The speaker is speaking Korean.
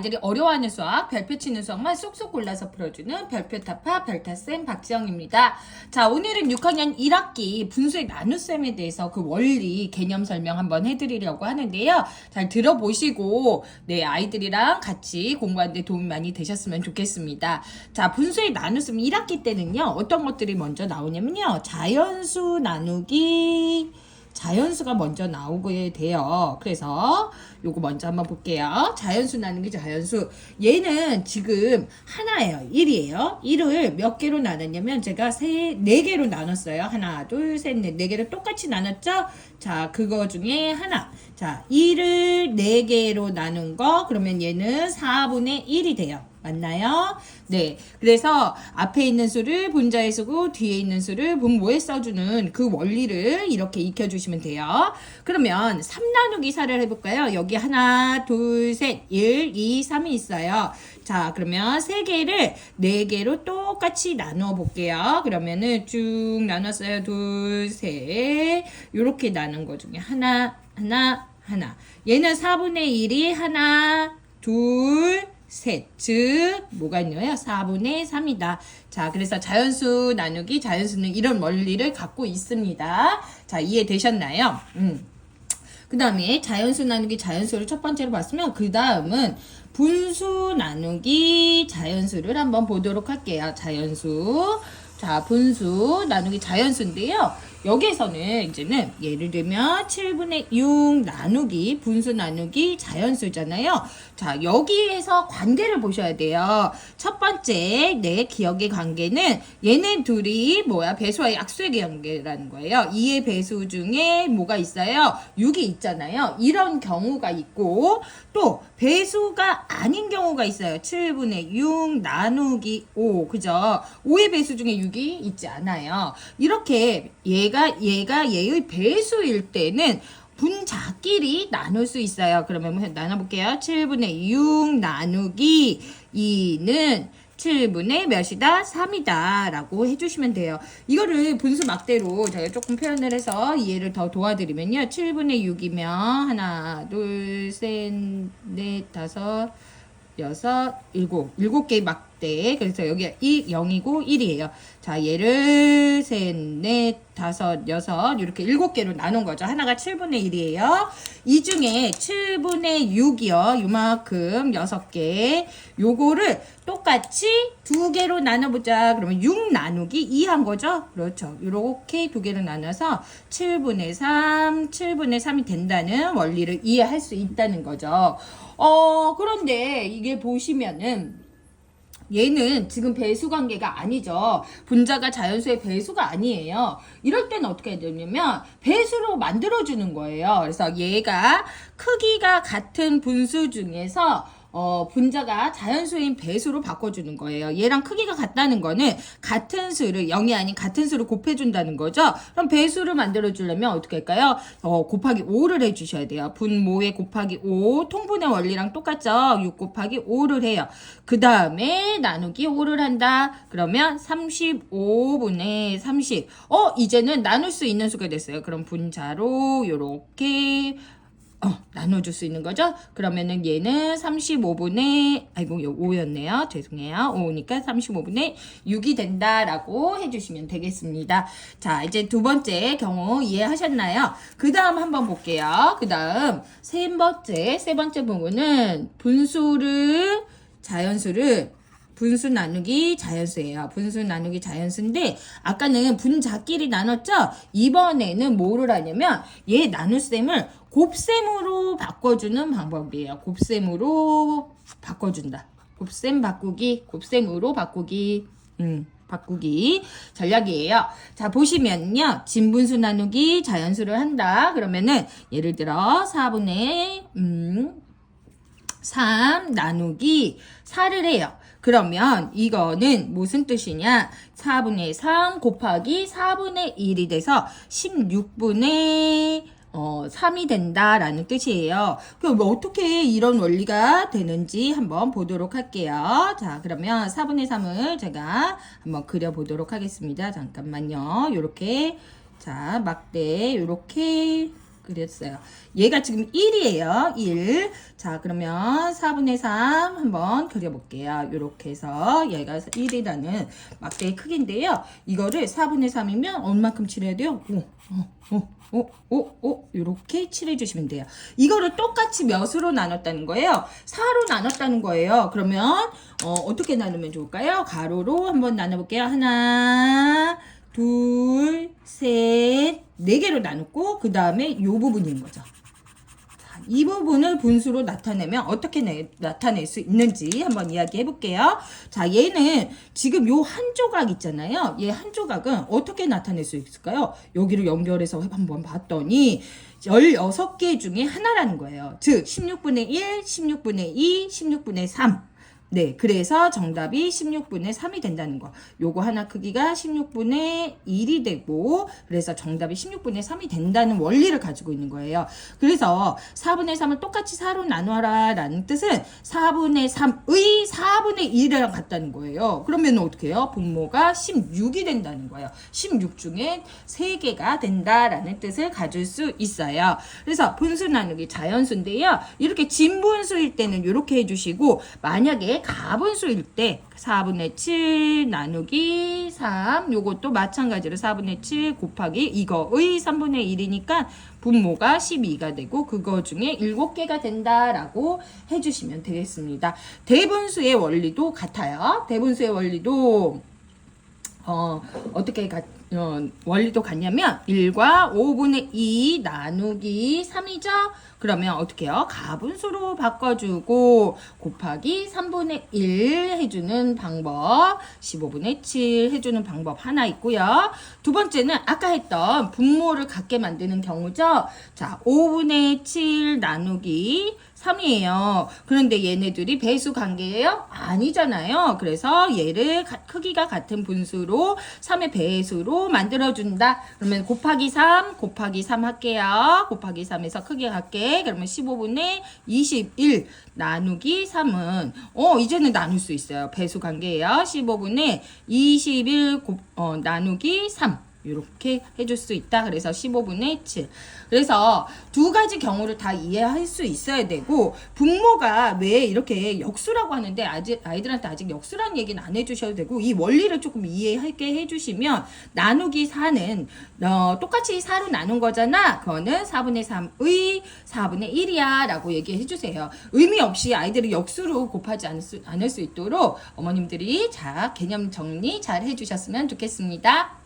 아이들이 어려워하는 수학, 별표 치는 수학만 쏙쏙 골라서 풀어주는 별표타파 별타쌤 박지영입니다. 자, 오늘은 6학년 1학기 분수의 나눗셈에 대해서 그 원리, 개념 설명 한번 해드리려고 하는데요. 잘 들어보시고 네, 아이들이랑 같이 공부하는 데 도움이 많이 되셨으면 좋겠습니다. 자, 분수의 나눗셈 1학기 때는요. 어떤 것들이 먼저 나오냐면요. 자연수 나누기, 자연수가 먼저 나오게 돼요. 그래서 요거 먼저 한번 볼게요. 자연수 나누기 자연수. 얘는 지금 하나예요. 1이에요. 1을 몇 개로 나눴냐면 제가 4개로 나눴어요. 하나, 둘, 셋, 넷. 4개로 똑같이 나눴죠? 자, 그거 중에 하나. 자, 1을 4개로 나눈 거. 그러면 얘는 4분의 1이 돼요. 맞나요? 네. 그래서 앞에 있는 수를 분자에 쓰고 뒤에 있는 수를 분모에 써주는 그 원리를 이렇게 익혀주시면 돼요. 그러면 3 나누기 4를 해볼까요? 여기 하나, 둘, 셋, 1, 2, 3이 있어요. 자, 그러면 3개를 4개로 똑같이 나누어 볼게요. 그러면은 쭉 나눴어요. 둘, 셋. 요렇게 나눈 거 중에 하나, 하나, 하나. 얘는 4분의 1이 하나, 둘, 셋, 즉 뭐가 있나요? 4분의 3이다. 자, 그래서 자연수 나누기 자연수는 이런 원리를 갖고 있습니다. 자, 이해되셨나요? 그 다음에 자연수 나누기 자연수를 첫 번째로 봤으면 그 다음은 분수 나누기 자연수를 한번 보도록 할게요. 자연수. 자, 분수 나누기 자연수인데요. 여기에서는 이제는 예를 들면 7분의 6 나누기 분수 나누기 자연수잖아요. 자, 여기에서 관계를 보셔야 돼요. 첫 번째 내 기억의 관계는 얘네 둘이 뭐야? 배수와 약수의 관계라는 거예요. 2의 배수 중에 뭐가 있어요? 6이 있잖아요. 이런 경우가 있고 또 배수가 아닌 경우가 있어요. 7분의 6 나누기 5. 그죠? 5의 배수 중에 6이 있지 않아요. 이렇게 얘가 얘의 배수일 때는 분자끼리 나눌 수 있어요. 그러면 나눠볼게요. 7분의 6 나누기 2는 7분의 몇이다? 3이다 라고 해주시면 돼요. 이거를 분수 막대로 제가 조금 표현을 해서 이해를 더 도와드리면요. 7분의 6이면 하나, 둘, 셋, 넷, 다섯, 여섯, 일곱 개의 막대. 그래서 여기 0이고 1이에요. 자, 얘를 셋, 넷, 다섯, 여섯 이렇게 7개로 나눈 거죠. 하나가 7분의 1이에요. 이 중에 7분의 6이요. 요만큼 6개. 요거를 똑같이 2개로 나눠보자. 그러면 6 나누기 2 한 거죠. 그렇죠. 이렇게 2개로 나눠서 7분의 3, 7분의 3이 된다는 원리를 이해할 수 있다는 거죠. 그런데 이게 보시면은 얘는 지금 배수 관계가 아니죠. 분자가 자연수의 배수가 아니에요. 이럴 때는 어떻게 해야 되냐면 배수로 만들어주는 거예요. 그래서 얘가 크기가 같은 분수 중에서 분자가 자연수인 배수로 바꿔주는 거예요. 얘랑 크기가 같다는 거는 같은 수를 0이 아닌 같은 수를 곱해준다는 거죠. 그럼 배수를 만들어주려면 어떻게 할까요? 곱하기 5를 해주셔야 돼요. 분모에 곱하기 5 통분의 원리랑 똑같죠. 6 곱하기 5를 해요. 그 다음에 나누기 5를 한다. 그러면 35분의 30. 이제는 나눌 수 있는 수가 됐어요. 그럼 분자로 요렇게 나눠줄 수 있는 거죠. 그러면은 얘는 35분의 5였네요. 죄송해요. 5니까 35분의 6이 된다라고 해주시면 되겠습니다. 자, 이제 두 번째 경우 이해하셨나요? 그 다음 한번 볼게요. 그 다음 세 번째 부분은 분수를 자연수를 분수 나누기 자연수예요. 분수 나누기 자연수인데 아까는 분자끼리 나눴죠? 이번에는 뭐를 하냐면 얘 나눗셈을 곱셈으로 바꿔주는 방법이에요. 곱셈으로 바꿔준다. 곱셈 바꾸기, 곱셈으로 바꾸기. 바꾸기 전략이에요. 자, 보시면요. 진분수 나누기 자연수를 한다. 그러면은 예를 들어 4분의 3 나누기 4를 해요. 그러면 이거는 무슨 뜻이냐? 4분의 3 곱하기 4분의 1이 돼서 16분의 3이 된다라는 뜻이에요. 그럼 어떻게 이런 원리가 되는지 한번 보도록 할게요. 자, 그러면 4분의 3을 제가 한번 그려보도록 하겠습니다. 잠깐만요. 요렇게 자, 막대 요렇게 그랬어요. 얘가 지금 1이에요. 1. 자, 그러면 4분의 3 한번 그려볼게요. 이렇게 해서 얘가 1이라는 막대의 크기인데요. 이거를 4분의 3이면 얼마큼 칠해야 돼요? 이렇게 칠해주시면 돼요. 이거를 똑같이 몇으로 나눴다는 거예요? 4로 나눴다는 거예요. 그러면 어떻게 나누면 좋을까요? 가로로 한번 나눠볼게요. 하나, 둘, 셋, 네 개로 나눴고 그 다음에 이 부분인 거죠. 자, 이 부분을 분수로 나타내면 어떻게 나타낼 수 있는지 한번 이야기해 볼게요. 자, 얘는 지금 요 한 조각 있잖아요. 얘 한 조각은 어떻게 나타낼 수 있을까요? 여기를 연결해서 한번 봤더니 16개 중에 하나라는 거예요. 즉 16분의 1, 16분의 2, 16분의 3. 네, 그래서 정답이 16분의 3이 된다는 거. 요거 하나 크기가 16분의 1이 되고, 그래서 정답이 16분의 3이 된다는 원리를 가지고 있는 거예요. 그래서 4분의 3을 똑같이 4로 나눠라 라는 뜻은 4분의 3의 4분의 1이랑 같다는 거예요. 그러면 어떻게 해요? 분모가 16이 된다는 거예요. 16 중에 3개가 된다라는 뜻을 가질 수 있어요. 그래서 분수 나누기 자연수인데요. 이렇게 진분수일 때는 이렇게 해주시고, 만약에 가분수일 때 4분의 7 나누기 3 요것도 마찬가지로 4분의 7 곱하기 이거의 3분의 1이니까 분모가 12가 되고 그거 중에 7개가 된다라고 해주시면 되겠습니다. 대분수의 원리도 같아요. 대분수의 원리도 어떻게 원리도 같냐면 1과 5분의 2 나누기 3이죠. 그러면 어떻게 해요? 가분수로 바꿔주고 곱하기 3분의 1 해주는 방법, 15분의 7 해주는 방법 하나 있고요. 두 번째는 아까 했던 분모를 같게 만드는 경우죠. 자, 5분의 7 나누기 3이에요. 그런데 얘네들이 배수 관계예요? 아니잖아요. 그래서 얘를 크기가 같은 분수로 3의 배수로 만들어준다. 그러면 곱하기 3 할게요. 곱하기 3에서 크기가 같게. 그러면 15분의 21 나누기 3은 이제는 나눌 수 있어요. 배수 관계예요. 15분의 21 나누기 3. 이렇게 해줄 수 있다. 그래서 15분의 7. 그래서 두 가지 경우를 다 이해할 수 있어야 되고, 분모가 왜 이렇게 역수라고 하는데 아이들한테 아직 역수라는 얘기는 안 해주셔도 되고, 이 원리를 조금 이해하게 해주시면 나누기 4는 똑같이 4로 나눈 거잖아. 그거는 4분의 3의 4분의 1이야 라고 얘기해 주세요. 의미 없이 아이들이 역수로 곱하지 않을 수 있도록 어머님들이 개념 정리 잘 해주셨으면 좋겠습니다.